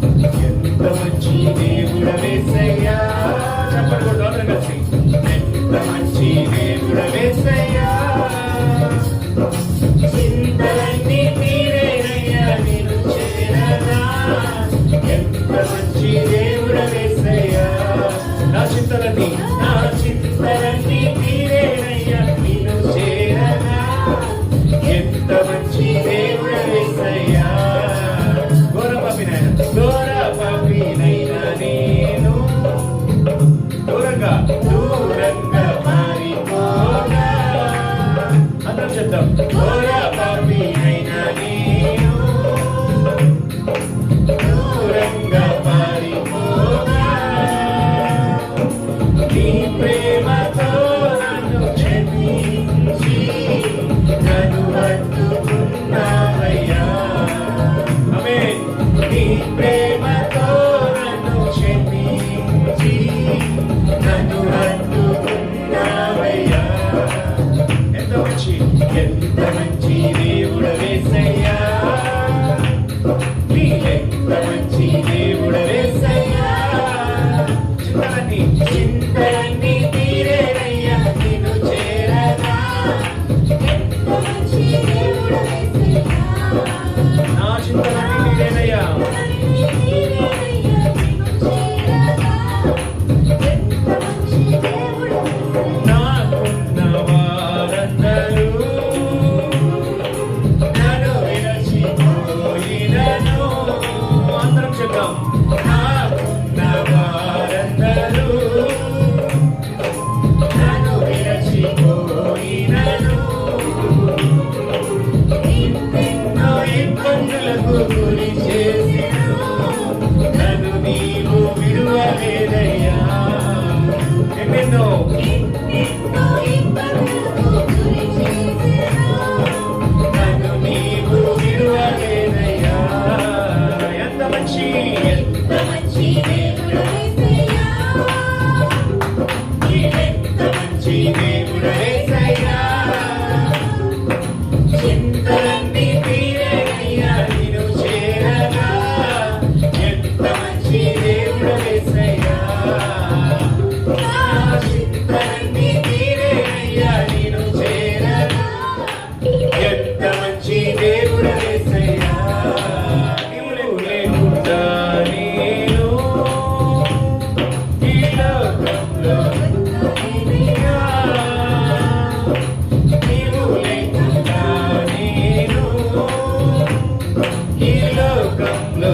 ఎంత మంచి దేవుడవేసయ్యా. చెప్పండి కూడా అందరం కలిసి. ఎంత మంచి దేవుడవేసయ్యా. చింతలన్నీ తీరేనయ్యా నిన్ను చేరగా. ఎంత మంచి దేవుడవేసయ్యా. నా చింతలన్నీ తీరేనయ్యా నిన్ను చేరగా. ఎంత మంచి దేవుడవేసయ్యా. ఘోర పాపినైనా నేను దూరంగా మారిపోగా. అందరం చెప్తాం. ఘోర పాపినైనా నేను దూరంగా మారిపోగా. నీ ప్రేమతో నన్ను క్షమించి నన్ను హత్తుకున్నావయ్యా. ఆమేన్. నీ ప్రేమతో నన్ను క్షమించి నన్ను హత్తుకున్నావయ్యా. ఎంత మంచి దేవుడవేసయ్యా. ఎంత మంచి దేవుడవేసయ్యా. చింతలన్నీ తీరేనయ్యా నిన్ను చేరగా. నా చింతలన్నీ తీరేనయ్యా. నాకున్న వారందరూ నన్ను విరచిపోయినను. అందరం చెప్తాం. నాకున్న వారందరూ నన్ను విరచిపోయినను. ఎన్నో ఇబ్బందులకు గురి చేసిను నన్ను నీవు విడువలేదయ్యా. ఎన్నెన్నో నన్ను నీవు విడువలేదయ్యా. ఎంత మంచి దేవుడవేసయ్యా. ఎంత మంచి దేవుడవేసయ్యా. చింతలన్నీ తీరేనయ్యా నిన్ను చేరగా. ఎంత మంచి దేవుడవేసయ్యా. చింతలన్నీ తీరేనయ్యా నిన్ను చేరగా. ఎంత మంచి దేవుడవేసయ్యా. నీవు లేకుండా నేను ఈ లోకంలో లేనుగా. నీవు లేకుండా నేను ఈ లోకంలో